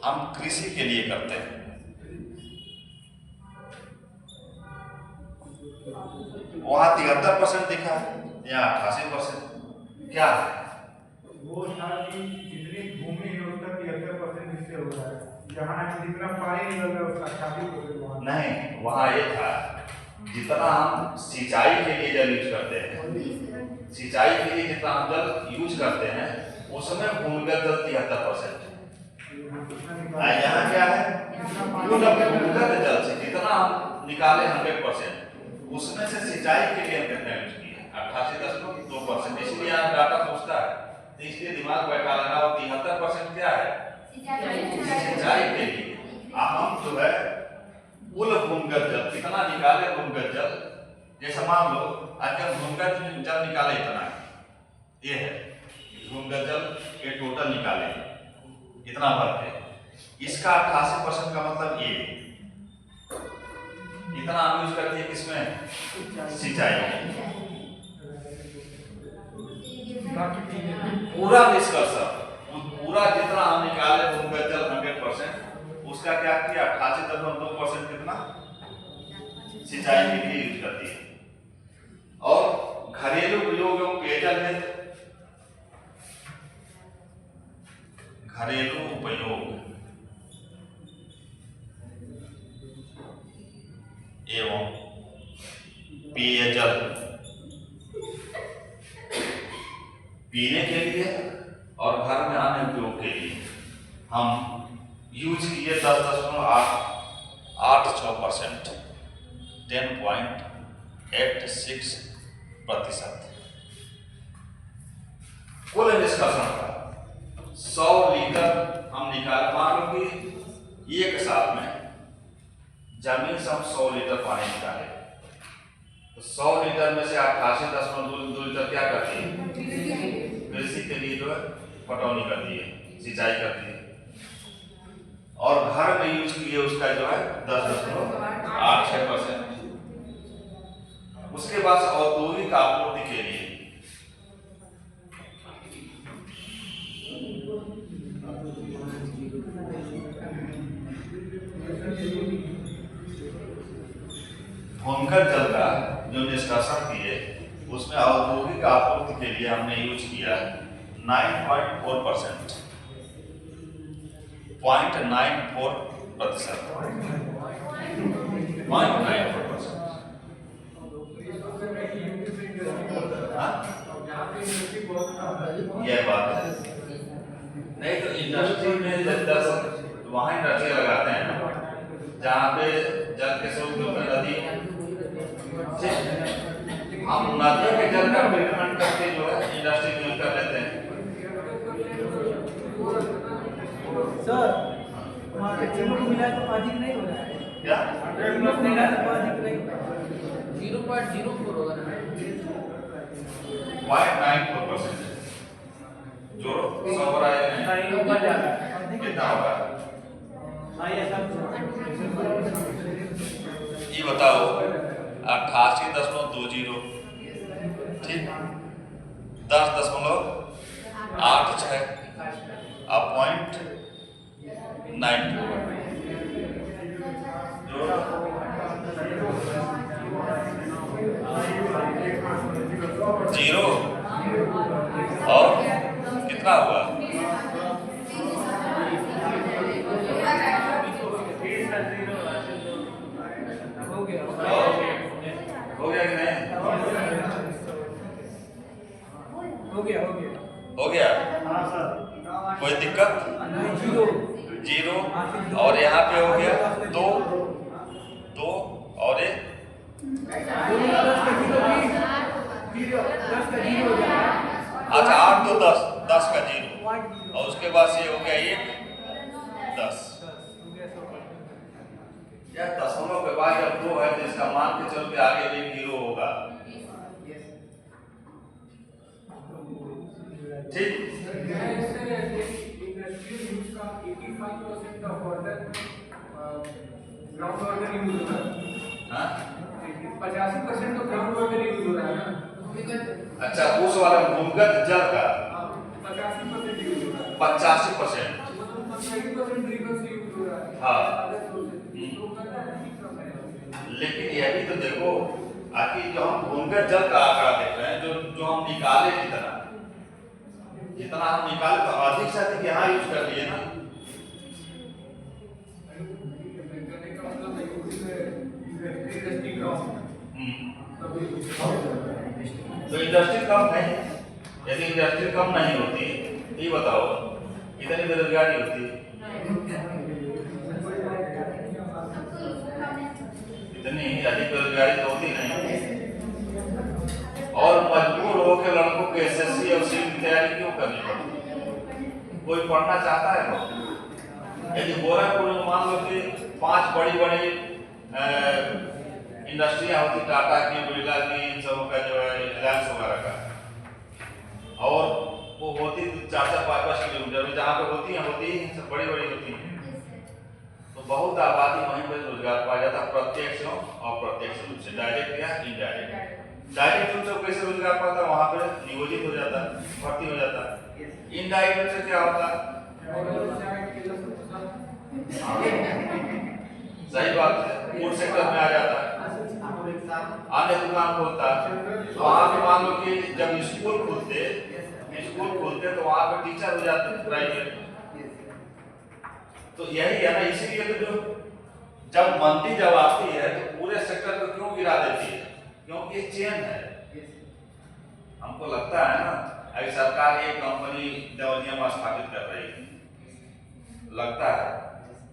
हम कृषि के लिए करते हैं। वहां 73% दिखा है, यहाँ 88%। क्या है वो सारी जितनी भूमि है उसका 73% इससे हो रहा है, जहाँ जितना पानी निकल रहा है उसका 88%। नहीं, वहां ये था जितना हम सिंचाई के लिए जल यूज करते हैं, सिंचाई के लिए जितना हम जल यूज करते हैं उसमें भूमिगत जल 73%। यहाँ क्या है, भूमिगत जल से जितना हम निकाले 100%, उसमें से सिंचाई के लिए हम कितना यूज किए 88.2%। इसलिए यहाँ डाटा पूछता है, तो इसलिए दिमाग बैठा लेना। और 73% क्या है, सिंचाई के लिए। हम जो है कुल भूमिगत जल कितना निकाले, भूमिगत जल जैसे मान लो आज हम भूमिगत जल निकाले इतना, ये है भूमिगत जल के टोटल निकाले इतना भर के, इसका 88% का मतलब ये इतना हम यूज करते हैं किसमें, सिंचाई में। पूरा निष्कर्षण पूरा जितना हम निकाले भूमिगत जल 100%, उसका क्या किया 88.2% कितना सिंचाई के लिए यूज करती है। और घरेलू उपयोग एवं पेयजल में घरेलू उपयोग एवं पेयजल पीने के लिए और घर में अन्य उपयोग के लिए हम यूज किए 10.86%, 10.86%। कुल निष्कर्षण का 100 लीटर हम निकाल, मान लो कि एक साल में जमीन से हम 100 लीटर पानी निकाले, तो 100 लीटर में से 88.2 लीटर क्या करती है, कृषि के लिए जो है पटौनी करती है, सिंचाई करती है। और घर में यूज किए उसका जो है 10.86%। उसके बाद औद्योगिक आपूर्ति के लिए भूमिगत जल का जो निष्कर्षण किए उसमें औद्योगिक आपूर्ति के लिए हमने यूज किया 9.4%, 0.94%, 0.94%। यह बात है, नहीं तो इंडस्ट्री में वहां इंडस्ट्री लगाते हैं जहाँ पे जल के स्रोत नदी, हम नदी के जल का ट्रीटमेंट करके जो है इंडस्ट्री यूज कर लेते हैं। सर वहाँ पे चिमट मिला तो अधिक नहीं हो रहा है क्या, चिमट मिला तो अधिक नहीं 0.04 होगा ना, 0.94% जो 100 पर आए नहीं ऊपर जा रहा है कितना होगा हाँ ये सब ये बताओ 88.20, ठीक, 10.86 अब 0.94 जीरो और कितना हुआ, हो गया हो गया कि नहीं, हो गया हो गया, हाँ सर, कोई दिक्कत, नहीं जीरो जीरो। और यहाँ पे हो गया 2 और 1, 10 का किलो का 0 हो जाएगा। अच्छा 8 तो 10, 10 का 0 8 और उसके बाद ये हो गया 1 10। हो गया 100 यार दशमलव के बाद जब 2 है तो इसका मान के चलो कि आगे भी 0 होगा। ठीक हाँ 85% तो ग्राउंड वाटर यूज हो रहा है ना। अच्छा उस वाला भूमिगत जल का 85% यूज हो रहा है। 85%। 80% रिवर से यूज हो रहा है। हाँ लेकिन यह भी तो देखो आखिर जो हम भूमिगत जल का आंकड़ा देख रहे हैं, जो हम निकाले जितना हम निकाले तो अधिक से अधिक यहाँ यूज कर लिए ना। तो इंडस्ट्री कम नहीं, यदि इंडस्ट्री कम नहीं होती ये बताओ इतनी बेरोजगारी होती, इतनी अधिक बेरोजगारी तो होती नहीं। और मजबूर होकर लड़कों को एसएससी और सीट की तैयारी क्यों करनी पड़ती? कोई पढ़ना चाहता है लोग? यदि गोरखपुर में मान लो कि 5 बड़ी बड़ी इंडस्ट्रियां होती, टाटा की, बिरला की, इन सब का जो है रिलायंस वगैरह का, और वो होती 4-5 किलोमीटर में जहाँ पे होती हैं सब बड़ी बड़ी होती हैं, तो बहुत आबादी वहीं पर रोजगार पाया जाता, प्रत्यक्ष और अप्रत्यक्ष रूप से, डायरेक्ट या इनडायरेक्ट। डायरेक्ट रूप से कैसे रोजगार पाता, वहां पे नियोजित हो जाता, भर्ती हो जाता। इनडायरेक्ट रूप से क्या होता? सही बात है, फूड सेक्टर में आ जाता, अन्य दुकान खोलता। वहां पे मान लो कि जब स्कूल खोलते तो वहां पे टीचर हो जाते प्राइवेट। तो यही है ना, इसीलिए तो जो जब मंदी जब आती है तो पूरे सेक्टर को क्यों गिरा देती है? क्योंकि ये चेन है। हमको लगता है ना अभी सरकार एक कंपनी देवलिया में स्थापित कर रही है, लगता है,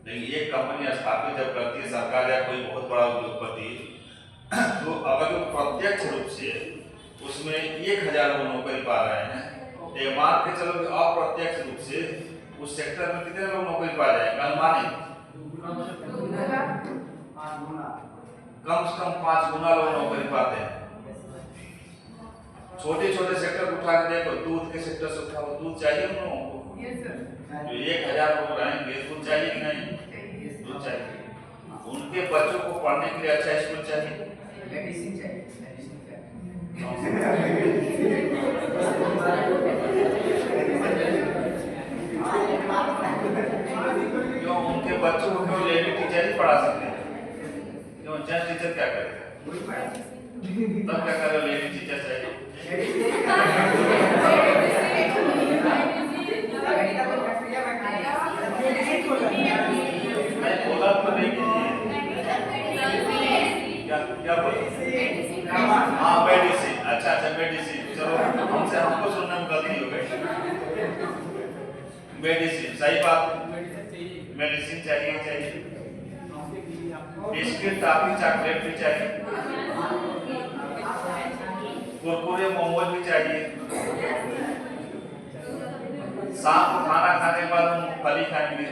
लेकिन एक कंपनी स्थापित जब करती है सरकार या कोई बहुत बड़ा उद्योगपति, तो अगर वो प्रत्यक्ष रूप से उसमें 1000 लोग नौकरी पा रहे हैं, तो मान के चलो कि अप्रत्यक्ष रूप से उस सेक्टर में कितने लोग नौकरी पा जाएंगे? अनुमानित कम से कम 5 गुना लोग नौकरी पाते हैं। छोटे छोटे सेक्टर उठा के देखो, दूध के सेक्टर से उठाओ, दूध चाहिए उन लोगों को, जो 1000 लोग रहेंगे, दूध चाहिए कि नहीं? दूध चाहिए। उनके बच्चों को पढ़ने के लिए अच्छा स्कूल चाहिए, मेडिसिन चाहिए। क्यों उनके बच्चों को क्यों लेडी टीचर ही पढ़ा सकते हैं? क्यों जेंट्स टीचर क्या करेगा? तब क्या करे, लेडी टीचर चाहिए। मैं बोला तो नहीं क्या बोला? हाँ मेडिसिन, अच्छा मेडिसिन, चलो हमको सुनने में गलती हो गई। मेडिसिन सही बात, मेडिसिन चाहिए। बिस्किट, टॉफी, चॉकलेट भी चाहिए, कुरकुरे, मोमोज भी चाहिए। शाम को खाना खाने के बाद हम फली खाएंगे,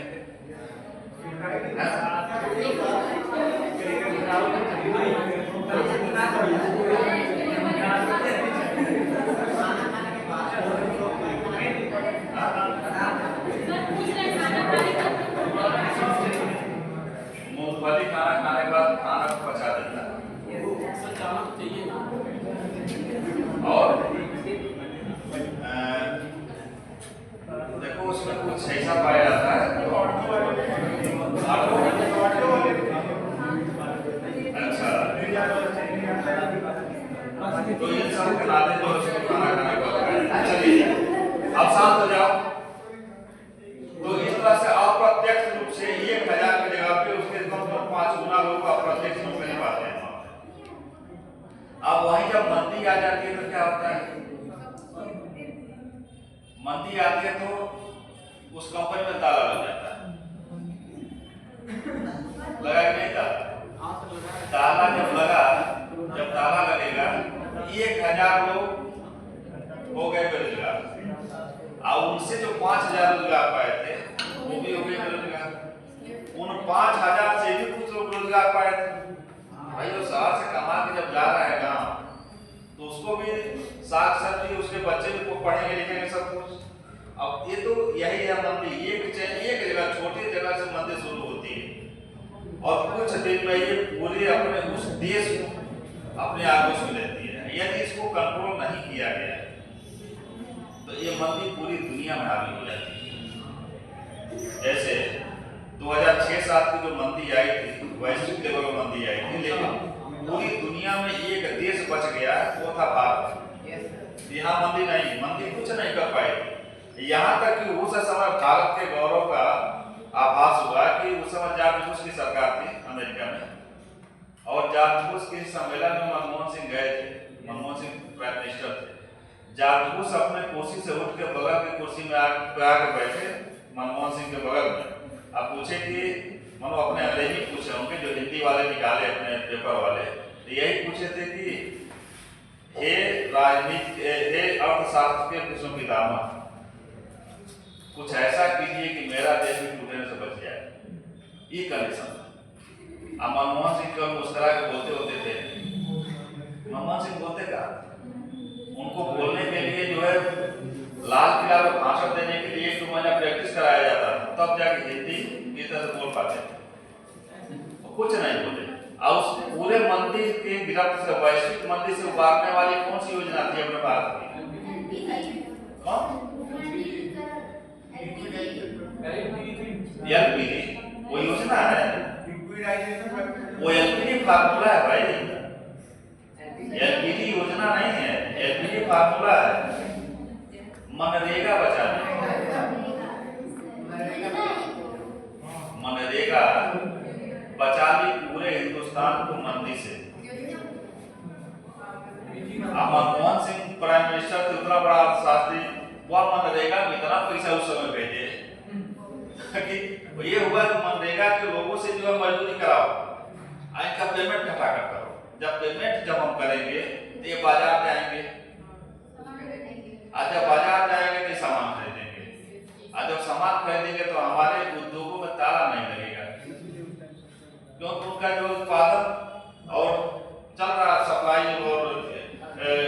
मूंगफली खाना खाने के बाद खाना को पचा देता है। और देखो उसमें कुछ ऐसा पाया जाता है, अच्छा तो ये सब के नाते जो उसको खाना खाने को चलिए अब शांत हो जाओ। तो इस तरह से अप्रत्यक्ष रूप से 1000 की जगह पे उसके कम से कम 5 गुना लोग अप्रत्यक्ष रूप से पाते हैं। अब वहीं जब मंदी आ जाती है तो क्या होता है? मंदी आती है तो उस कंपनी में ताला लग जाता है, लगा कि नहीं ताला? ताला जब ताला लगेगा 1000 लोग और उनसे जो 5,000 रोजगार पाए थे वो भी हो गए बेरोजगार। उन 5,000 से भी कुछ लोग रोजगार पाए थे। भाई वो शहर से कमा के जब जा रहा है गाँव तो उसको भी साग सब्जी, उसके बच्चे भी पढ़ेंगे लिखेंगे सब कुछ। अब ये तो यही है मंदी, एक जगह छोटी जगह से मंदी शुरू होती है और कुछ दिन में ये पूरे अपने उस देश को अपने आगोश में लेती है। यदि इसको कंट्रोल नहीं किया गया तो ये मंदी पूरी दुनिया में हावी हो जाती है। जैसे 2006-07 की जो मंदी आई थी, वैश्विक लेवल पर मंदी आई थी, लेकिन पूरी दुनिया में एक देश बच गया, वो था भारत। यहाँ मंदी कुछ नहीं कर पाई। यहाँ तक कि उस समय भारत के गौरव का आभास हुआ कि उस समय जॉर्ज बुश की सरकार थी अमेरिका में, और जॉर्ज बुश के सम्मेलन में मनमोहन सिंह गए थे। मनमोहन सिंह प्राइम मिनिस्टर थे। जॉर्ज बुश अपने कुर्सी से उठ के बगल की कुर्सी में आके बैठे मनमोहन सिंह के बगल में। अब पूछे कि मनो अपने अंग्रेजी पूछे होंगे जो हिंदी वाले निकाले अपने पेपर वाले, तो यही पूछे थे कि हे राजनीति, हे अर्थशास्त्र के विश्व पितामह, कुछ ऐसा कीजिए कि मेरा देश भी टूटने से बच जाए। ये कंडीशन। अब मनमोहन सिंह को मुस्कुरा के बोलते होते थे। मनमोहन सिंह बोलते का उनको बोलने के लिए जो है लाल किला पर भाषण देने के लिए 1-2 महीना प्रैक्टिस कराया जाता था, तब जाके हिंदी की तरह से बोल पाते थे। कुछ नहीं बोले। और उस पूरे मंदी के गिरफ्त से, वैश्विक मंदी से उबारने वाली कौन सी योजना थी अपने भारत की? एलपीजी वो योजना है, वो एलपीजी फार्मूला है भाई। एलपीजी योजना नहीं है, एलपीजी फार्मूला है। मनरेगा बचाने, मनरेगा बचा ली पूरे हिंदुस्तान को मंदी से। अब मनमोहन सिंह प्राइम मिनिस्टर थे, उतना बड़ा अर्थशास्त्री, वह मनरेगा में इतना पैसा उस समय भेजे कि ये हुआ कि मनरेगा के लोगों से जो है मजदूरी कराओ, इनका पेमेंट घटा करो। जब पेमेंट जब हम करेंगे तो ये बाजार जाएंगे, आज जब बाजार जाएंगे तो सामान खरीदेंगे, आज जब सामान खरीदेंगे तो हमारे उद्योगों में ताला नहीं लगेगा, क्योंकि उनका जो उत्पादन और चल रहा सप्लाई और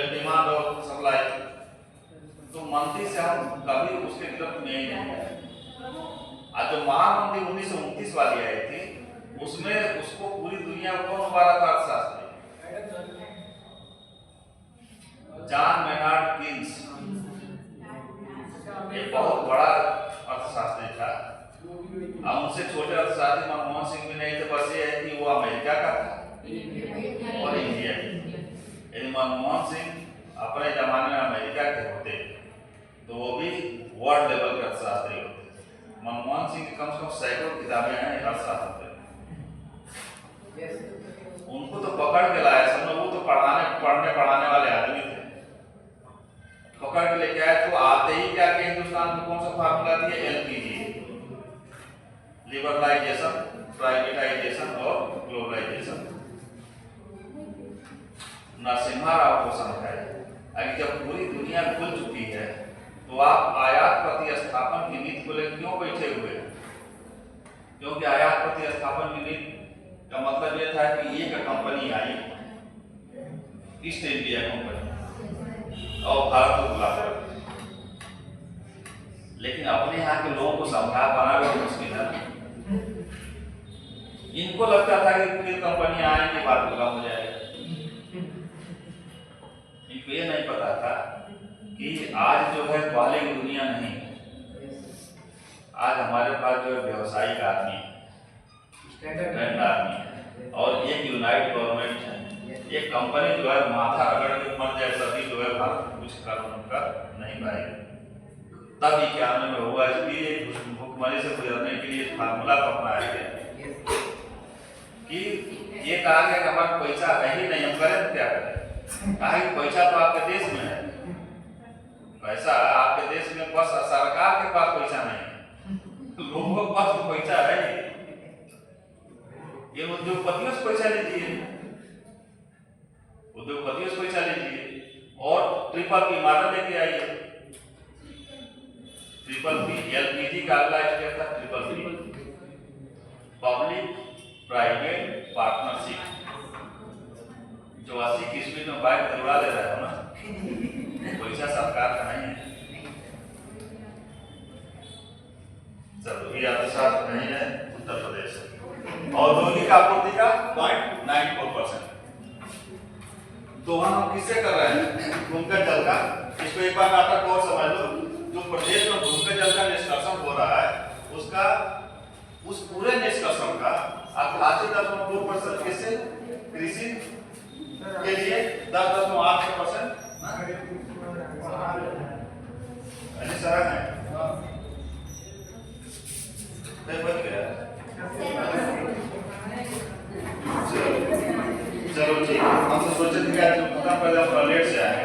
डिमांड और सप्लाई, तो मंदी से हम कभी उसके गिरफ्त में ही नहीं आए। आज जो महामंदी 1929 वाली आई थी, उसमें उसको पूरी दुनिया में कौन उबारा था? अर्थशास्त्री जॉन मेनार्ड कीन्स, एक बहुत बड़ा अर्थशास्त्री था। अब उनसे छोटे अर्थशास्त्री मनमोहन सिंह भी नहीं थे, बस ये है कि वो अमेरिका का था और इंडिया का। यदि मनमोहन सिंह अपने जमाने में अमेरिका के होते तो वो भी वर्ल्ड लेवल के अर्थशास्त्री होते। मनमोहन सिंह की कम से कम सैकड़ों किताबें हैं अर्थशास्त्र पे। उनको तो पकड़ के लाया सब, वो तो पढ़ाने वाले आदमी थे। पकड़ के लेके आए तो आते ही क्या कि हिंदुस्तान में कौन सा फार्मूला दिया? एलपीजी, लिबरलाइजेशन, प्राइवेटाइजेशन और ग्लोबलाइजेशन। नरसिम्हा राव को समझाया कि जब पूरी दुनिया खुल चुकी है तो आप आयात प्रतिस्थापन की नीति को लेकर क्यों बैठे हुए हैं? क्योंकि आयात प्रतिस्थापन की नीति का मतलब यह था कि एक कंपनी आई, ईस्ट इंडिया कंपनी, और भारत को बुला कर, लेकिन अपने यहाँ के लोगों को समझा पाना भी मुश्किल है। इनको लगता था कि फिर कंपनियां आएंगी बात खत्म हो जाएगा। इनको ये नहीं पता था कि आज जो है पहले की दुनिया नहीं है। आज हमारे पास जो है व्यवसायिक आदमी, स्टैंडर्ड आदमी है, और एक यूनाइट गवर्नमेंट है। एक कंपनी जो है माथा रगड़ के मर जाए सभी जो है भारत कुछ कानून का नहीं पाएगी। तब 91 में हुआ, इसलिए भुखमरी से गुजरने के लिए फार्मूला को अपनाया गया कि ये कहा गया कि हमारा पैसा है ही नहीं, हम करें तो क्या करें? कहा कि पैसा तो आपके देश में है, पैसा आपके देश में, बस सरकार के पास पैसा नहीं, लोगों के पास तो पैसा है। ये उद्योगपतियों से पैसा लीजिए, उद्योगपतियों से पैसा लीजिए और ट्रिपल की इमारत लेके आइए। ट्रिपल पी, एलपीजी का अगला स्टेप था triple P, public private partnership. जो 80 की स्पीड में बाइक दौड़ा ले रहा है ना, पैसा सरकार का नहीं है। चलो ये आपके साथ नहीं है उत्तर प्रदेश। औद्योगिक आपूर्ति का 0.94%। तो हम किससे कर रहे हैं? भूमिगत जल का। इसको एक बार नाटक और समझ लो। जो प्रदेश में भूमिगत जल का निष्कर्षण हो रहा है, उसका उस पूरे निष्कर्षण का 88.2% किससे? कृषि के लिए 10.8%। अरे सर है बच गया। चलो ठीक है, हम तो सोचे थे कि आज उतना पहले हम लेट से आए।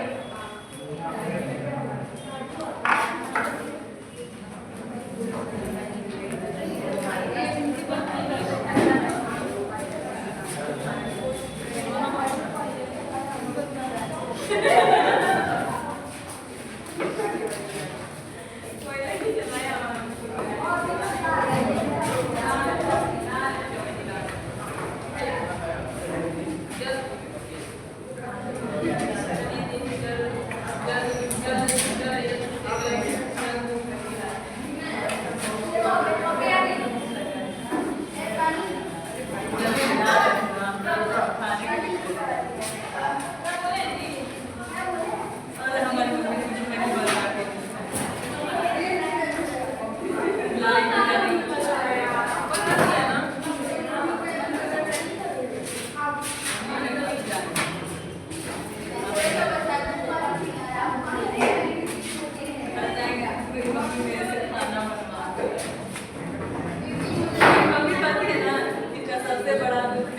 Thank you.